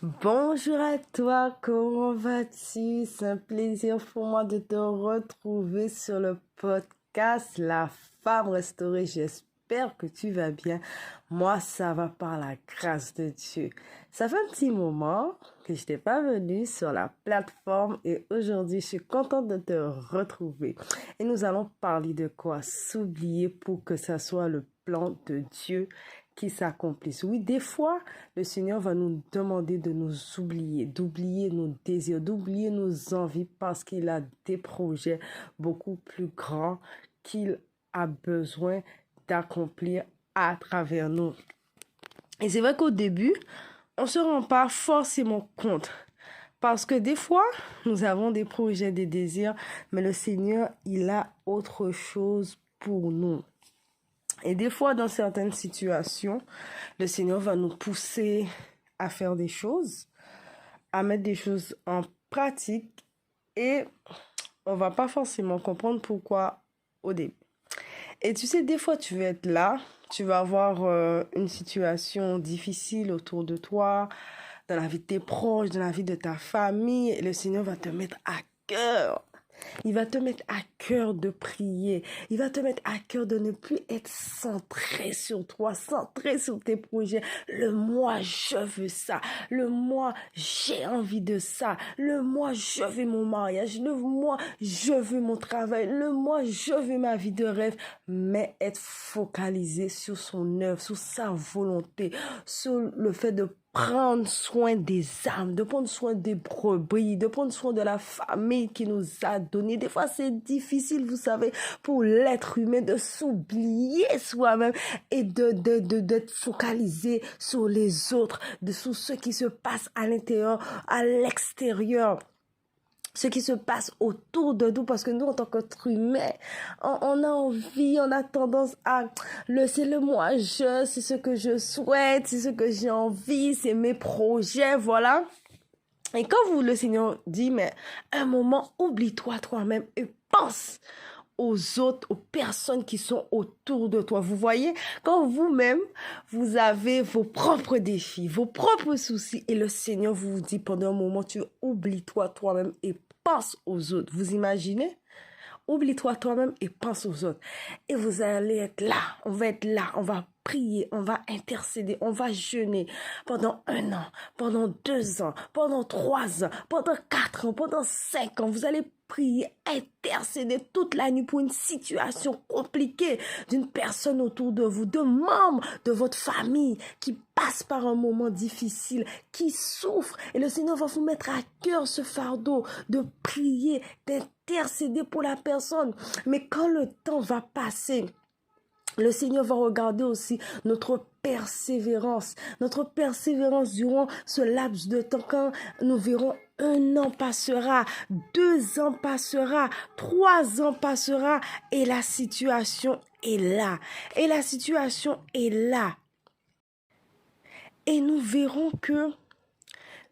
Bonjour à toi, comment vas-tu? C'est un plaisir pour moi de te retrouver sur le podcast La Femme Restaurée. J'espère que tu vas bien. Moi, ça va par la grâce de Dieu. Ça fait un petit moment que je n'étais pas venue sur la plateforme et aujourd'hui, je suis contente de te retrouver. Et nous allons parler de quoi? S'oublier pour que ça soit le plan de Dieu qui s'accomplisse. Oui, des fois, le Seigneur va nous demander de nous oublier, d'oublier nos désirs, d'oublier nos envies parce qu'il a des projets beaucoup plus grands qu'il a besoin d'accomplir à travers nous. Et c'est vrai qu'au début, on ne se rend pas forcément compte. Parce que des fois, nous avons des projets, des désirs, mais le Seigneur, il a autre chose pour nous. Et des fois, dans certaines situations, le Seigneur va nous pousser à faire des choses, à mettre des choses en pratique et on va pas forcément comprendre pourquoi au début. Et tu sais, des fois, tu vas être là, tu vas avoir une situation difficile autour de toi, dans la vie de tes proches, dans la vie de ta famille, et le Seigneur va te mettre à cœur. Il va te mettre à cœur de prier. Il va te mettre à cœur de ne plus être centré sur toi, centré sur tes projets. Le moi, je veux ça. Le moi, j'ai envie de ça. Le moi, je veux mon mariage. Le moi, je veux mon travail. Le moi, je veux ma vie de rêve. Mais être focalisé sur son œuvre, sur sa volonté, sur le fait de prendre soin des âmes, de prendre soin des brebis, de prendre soin de la famille qui nous a donné. Des fois, c'est difficile, vous savez, pour l'être humain de s'oublier soi-même et d'être focalisé sur les autres, sur ce qui se passe à l'intérieur, à l'extérieur. Ce qui se passe autour de nous, parce que nous, en tant qu'être humain, on a envie, on a tendance à c'est le moi, c'est ce que je souhaite, c'est ce que j'ai envie, c'est mes projets, voilà. Et quand le Seigneur dit, mais un moment, oublie-toi toi-même et pense aux autres, aux personnes qui sont autour de toi. Vous voyez, quand vous-même, vous avez vos propres défis, vos propres soucis, et le Seigneur vous dit pendant un moment, tu oublie-toi toi-même et pense aux autres. Vous imaginez? Oublie-toi toi-même et pense aux autres. Et vous allez être là, on va être là, on va prier, on va intercéder, on va jeûner pendant 1 an, pendant 2 ans, pendant 3 ans, pendant 4 ans, pendant 5 ans. Vous allez prier, intercéder toute la nuit pour une situation compliquée d'une personne autour de vous, de membres de votre famille qui passe par un moment difficile, qui souffre. Et le Seigneur va vous mettre à cœur ce fardeau de prier, d'intercéder pour la personne. Mais quand le temps va passer, le Seigneur va regarder aussi notre persévérance durant ce laps de temps. Quand nous verrons 1 an passera, 2 ans passera, 3 ans passera et la situation est là. Et la situation est là. Et nous verrons que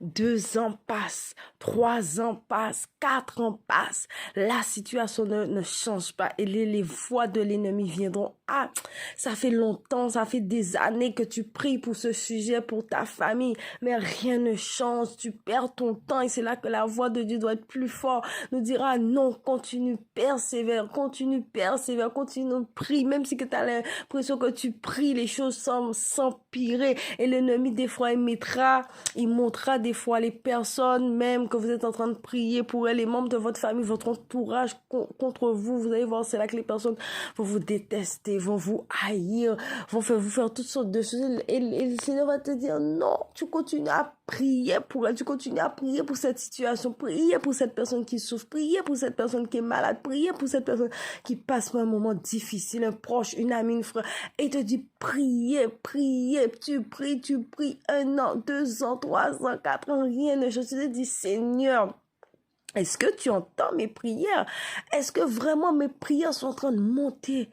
2 ans passent, 3 ans passent, 4 ans passent. La situation ne change pas. Et les voix de l'ennemi viendront. Ah, ça fait longtemps, ça fait des années que tu pries pour ce sujet, pour ta famille. Mais rien ne change. Tu perds ton temps. Et c'est là que la voix de Dieu doit être plus forte. Nous dira non, continue, persévère, continue, prie. Même si tu as l'impression que tu pries, les choses semblent s'empirer. Et l'ennemi, des fois, il montrera des fois les personnes même que vous êtes en train de prier pour elles, les membres de votre famille, votre entourage contre vous. Vous allez voir, c'est là que les personnes vont vous détester, vont vous haïr, vont vous faire toutes sortes de choses. Et le Seigneur va te dire non, tu continues à prier pour elle, tu continues à prier pour cette situation, prier pour cette personne qui souffre, prier pour cette personne qui est malade, prier pour cette personne qui passe par un moment difficile, un proche, une amie, une frère, et te dit prier, tu pries 1 an, 2 ans, 3 ans, 4 ans, rien ne change. Tu te dis Seigneur, est-ce que tu entends mes prières? Est-ce que vraiment mes prières sont en train de monter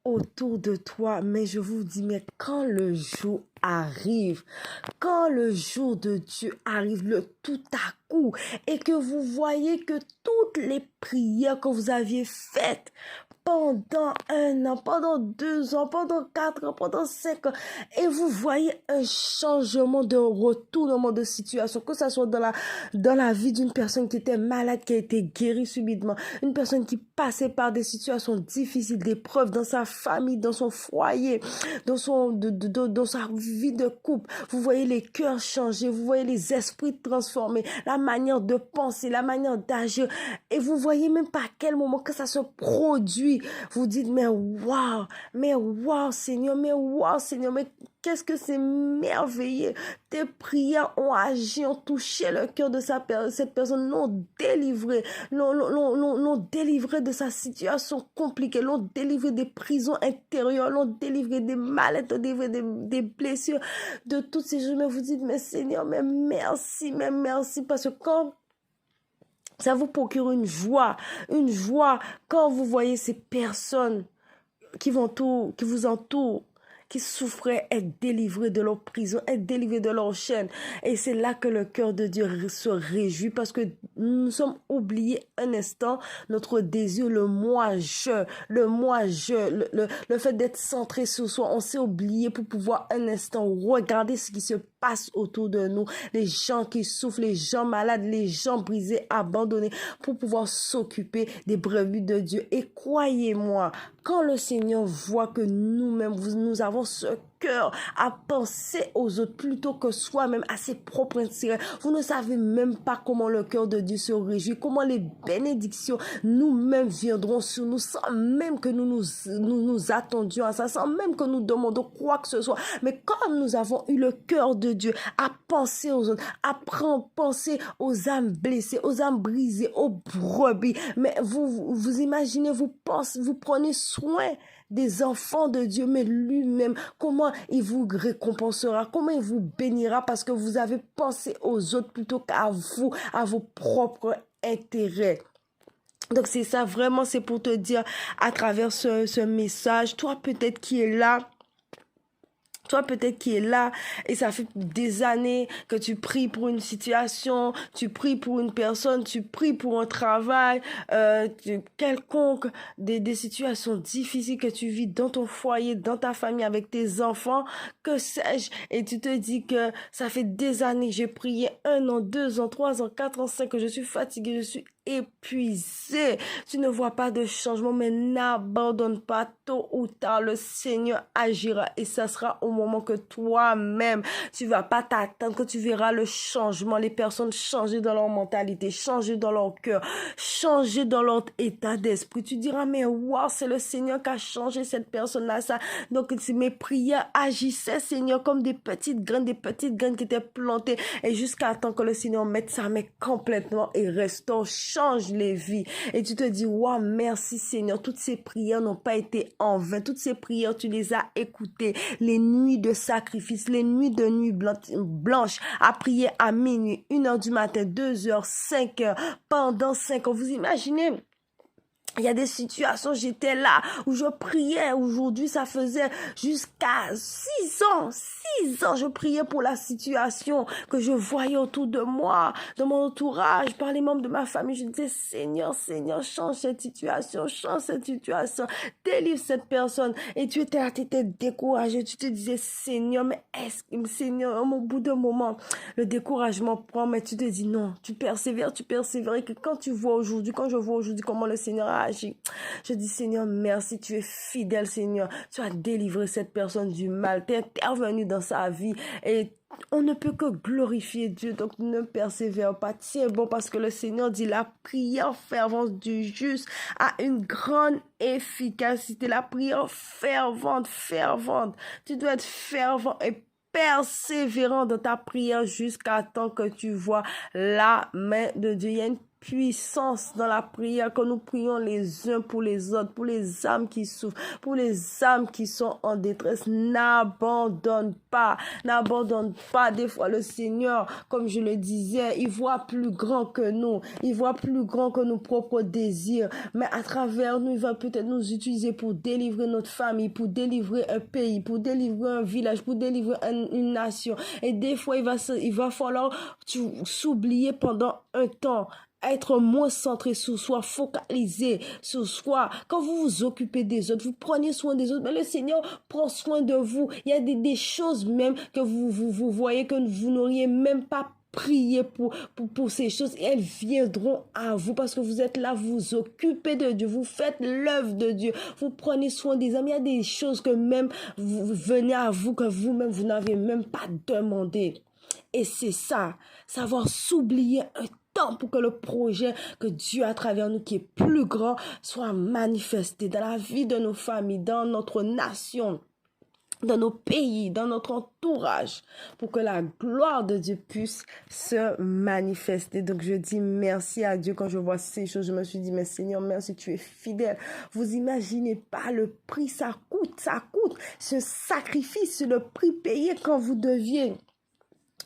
autour de toi? Mais je vous dis, mais quand le jour arrive, quand le jour de Dieu arrive, le tout à coup, et que vous voyez que toutes les prières que vous aviez faites pendant 1 an, pendant 2 ans, pendant 4 ans, pendant 5 ans. Et vous voyez un changement de retournement de situation, que ce soit dans la vie d'une personne qui était malade, qui a été guérie subitement, une personne qui passait par des situations difficiles, des épreuves dans sa famille, dans son foyer, dans sa vie de couple. Vous voyez les cœurs changer, vous voyez les esprits transformés, la manière de penser, la manière d'agir. Et vous voyez même pas à quel moment que ça se produit. Vous dites, mais waouh, Seigneur, mais qu'est-ce que c'est merveilleux. Tes prières ont agi, ont touché le cœur de cette personne, l'ont délivré, l'ont délivré de sa situation compliquée, l'ont délivré des prisons intérieures, l'ont délivré des maladies, l'ont délivré des blessures, de toutes ces choses. Mais vous dites, mais Seigneur, mais merci, parce que quand ça vous procure une joie quand vous voyez ces personnes qui vous entourent, qui souffraient, être délivrés de leur prison, être délivrés de leur chaîne. Et c'est là que le cœur de Dieu se réjouit, parce que nous sommes oubliés un instant notre désir, le fait d'être centré sur soi. On s'est oublié pour pouvoir un instant regarder ce qui se passe autour de nous, les gens qui souffrent, les gens malades, les gens brisés, abandonnés, pour pouvoir s'occuper des brebis de Dieu. Et croyez-moi, quand le Seigneur voit que nous-mêmes, nous avons ce cœur à penser aux autres plutôt que soi-même, à ses propres intérêts, vous ne savez même pas comment le cœur de Dieu se réjouit, comment les bénédictions nous-mêmes viendront sur nous sans même que nous attendions à ça, sans même que nous demandons quoi que ce soit. Mais comme nous avons eu le cœur de Dieu à penser aux autres, à penser aux âmes blessées, aux âmes brisées, aux brebis, mais vous imaginez, vous prenez soin des enfants de Dieu, mais lui-même, comment il vous récompensera, comment il vous bénira, parce que vous avez pensé aux autres plutôt qu'à vous, à vos propres intérêts. Donc c'est ça, vraiment, c'est pour te dire à travers ce message, toi peut-être qui est là, et ça fait des années que tu pries pour une situation, tu pries pour une personne, tu pries pour un travail, quelconque, des situations difficiles que tu vis dans ton foyer, dans ta famille, avec tes enfants, que sais-je, et tu te dis que ça fait des années que j'ai prié, 1 an, 2 ans, 3 ans, 4 ans, 5 ans, je suis fatiguée, je suis épuisé, tu ne vois pas de changement, mais n'abandonne pas, tôt ou tard le Seigneur agira, et ça sera au moment que toi-même tu vas pas t'attendre, que tu verras le changement, les personnes changer dans leur mentalité, changer dans leur cœur, changer dans leur état d'esprit. Tu diras, mais wow, c'est le Seigneur qui a changé cette personne-là, ça. Donc mes prières agissaient, Seigneur, comme des petites graines qui étaient plantées, et jusqu'à temps que le Seigneur mette sa main complètement et restaure, change les vies. Et tu te dis, wow, merci Seigneur, toutes ces prières n'ont pas été en vain, toutes ces prières, tu les as écoutées, les nuits de sacrifice, les nuits de nuit blanche, à prier à minuit, 1h du matin, 2h, 5h, pendant 5 ans. Vous imaginez? Il y a des situations, j'étais là, où je priais. Aujourd'hui, ça faisait jusqu'à 6 ans, je priais pour la situation que je voyais autour de moi, dans mon entourage, par les membres de ma famille. Je disais, Seigneur, change cette situation, délivre cette personne. Et tu étais découragé, tu te disais, Seigneur, mais Seigneur, au bout d'un moment, le découragement prend, mais tu te dis, non, tu persévères, et que quand je vois aujourd'hui comment le Seigneur a agi, je dis, Seigneur, merci, tu es fidèle, Seigneur, tu as délivré cette personne du mal, tu es intervenu dans sa vie, et on ne peut que glorifier Dieu. Donc ne persévère pas, tiens bon, parce que le Seigneur dit, la prière fervente du juste a une grande efficacité. La prière fervente, tu dois être fervent et persévérant dans ta prière jusqu'à temps que tu vois la main de Dieu. Il y a une puissance dans la prière, que nous prions les uns pour les autres, pour les âmes qui souffrent, pour les âmes qui sont en détresse. N'abandonne pas. Des fois, le Seigneur, comme je le disais, il voit plus grand que nous, il voit plus grand que nos propres désirs, mais à travers nous, il va peut-être nous utiliser pour délivrer notre famille, pour délivrer un pays, pour délivrer un village, pour délivrer une nation. Et des fois, il va falloir s'oublier pendant un temps. être moins centré sur soi, focalisé sur soi. Quand vous vous occupez des autres, vous prenez soin des autres, mais le Seigneur prend soin de vous. Il y a des choses même que vous voyez que vous n'auriez même pas prié pour ces choses et elles viendront à vous parce que vous êtes là, vous vous occupez de Dieu, vous faites l'œuvre de Dieu, vous prenez soin des hommes. Il y a des choses que même vous venez à vous que vous-même vous n'avez même pas demandé. Et c'est ça, savoir s'oublier un temps pour que le projet que Dieu a à travers nous, qui est plus grand, soit manifesté dans la vie de nos familles, dans notre nation, dans nos pays, dans notre entourage, pour que la gloire de Dieu puisse se manifester. Donc je dis merci à Dieu quand je vois ces choses. Je me suis dit, mais Seigneur, merci, tu es fidèle. Vous imaginez pas le prix, ça coûte. Ce sacrifice, c'est le prix payé quand vous devez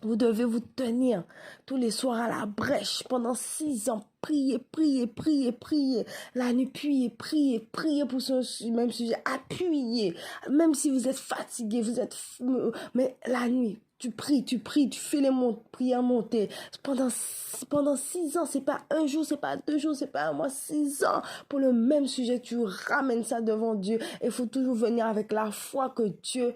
vous tenir tous les soirs à la brèche pendant 6 ans. Priez. La nuit, priez pour ce même sujet. Appuyez. Même si vous êtes fatigué, mais la nuit, tu pries, tu fais les prières monter. Pendant 6 ans, c'est pas un jour, c'est pas 2 jours, c'est pas un mois, 6 ans. Pour le même sujet, tu ramènes ça devant Dieu. Il faut toujours venir avec la foi que Dieu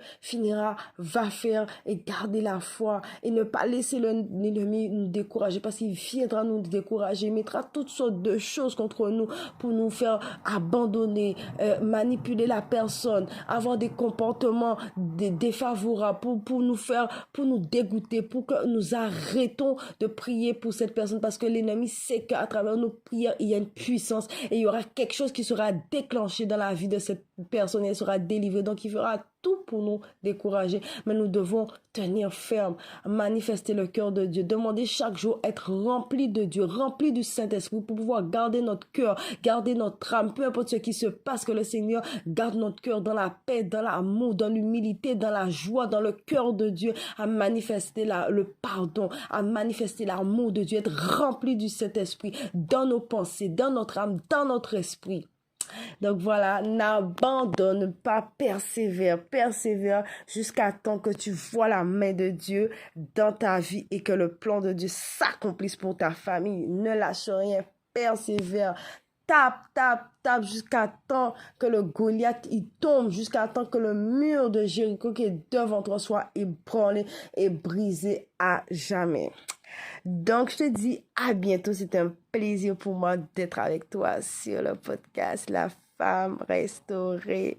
va faire et garder la foi et ne pas laisser l'ennemi nous décourager parce qu'il viendra nous décourager, il mettra toutes sortes de choses contre nous pour nous faire abandonner, manipuler la personne, avoir des comportements défavorables pour nous dégoûter, pour que nous arrêtons de prier pour cette personne parce que l'ennemi sait qu'à travers nos prières, il y a une puissance et il y aura quelque chose qui sera déclenché dans la vie de cette personne et elle sera délivrée. Donc il fera tout pour nous décourager, mais nous devons tenir ferme, manifester le cœur de Dieu, demander chaque jour être rempli de Dieu, rempli du Saint-Esprit pour pouvoir garder notre cœur, garder notre âme, peu importe ce qui se passe, que le Seigneur garde notre cœur dans la paix, dans l'amour, dans l'humilité, dans la joie, dans le cœur de Dieu, à manifester le pardon, à manifester l'amour de Dieu, être rempli du Saint-Esprit dans nos pensées, dans notre âme, dans notre esprit. Donc voilà, n'abandonne pas, persévère jusqu'à temps que tu vois la main de Dieu dans ta vie et que le plan de Dieu s'accomplisse pour ta famille. Ne lâche rien, persévère. Tape jusqu'à temps que le Goliath il tombe, jusqu'à temps que le mur de Jéricho qui est devant toi soit ébranlé et brisé à jamais. Donc, je te dis à bientôt. C'était un plaisir pour moi d'être avec toi sur le podcast La Femme Restaurée.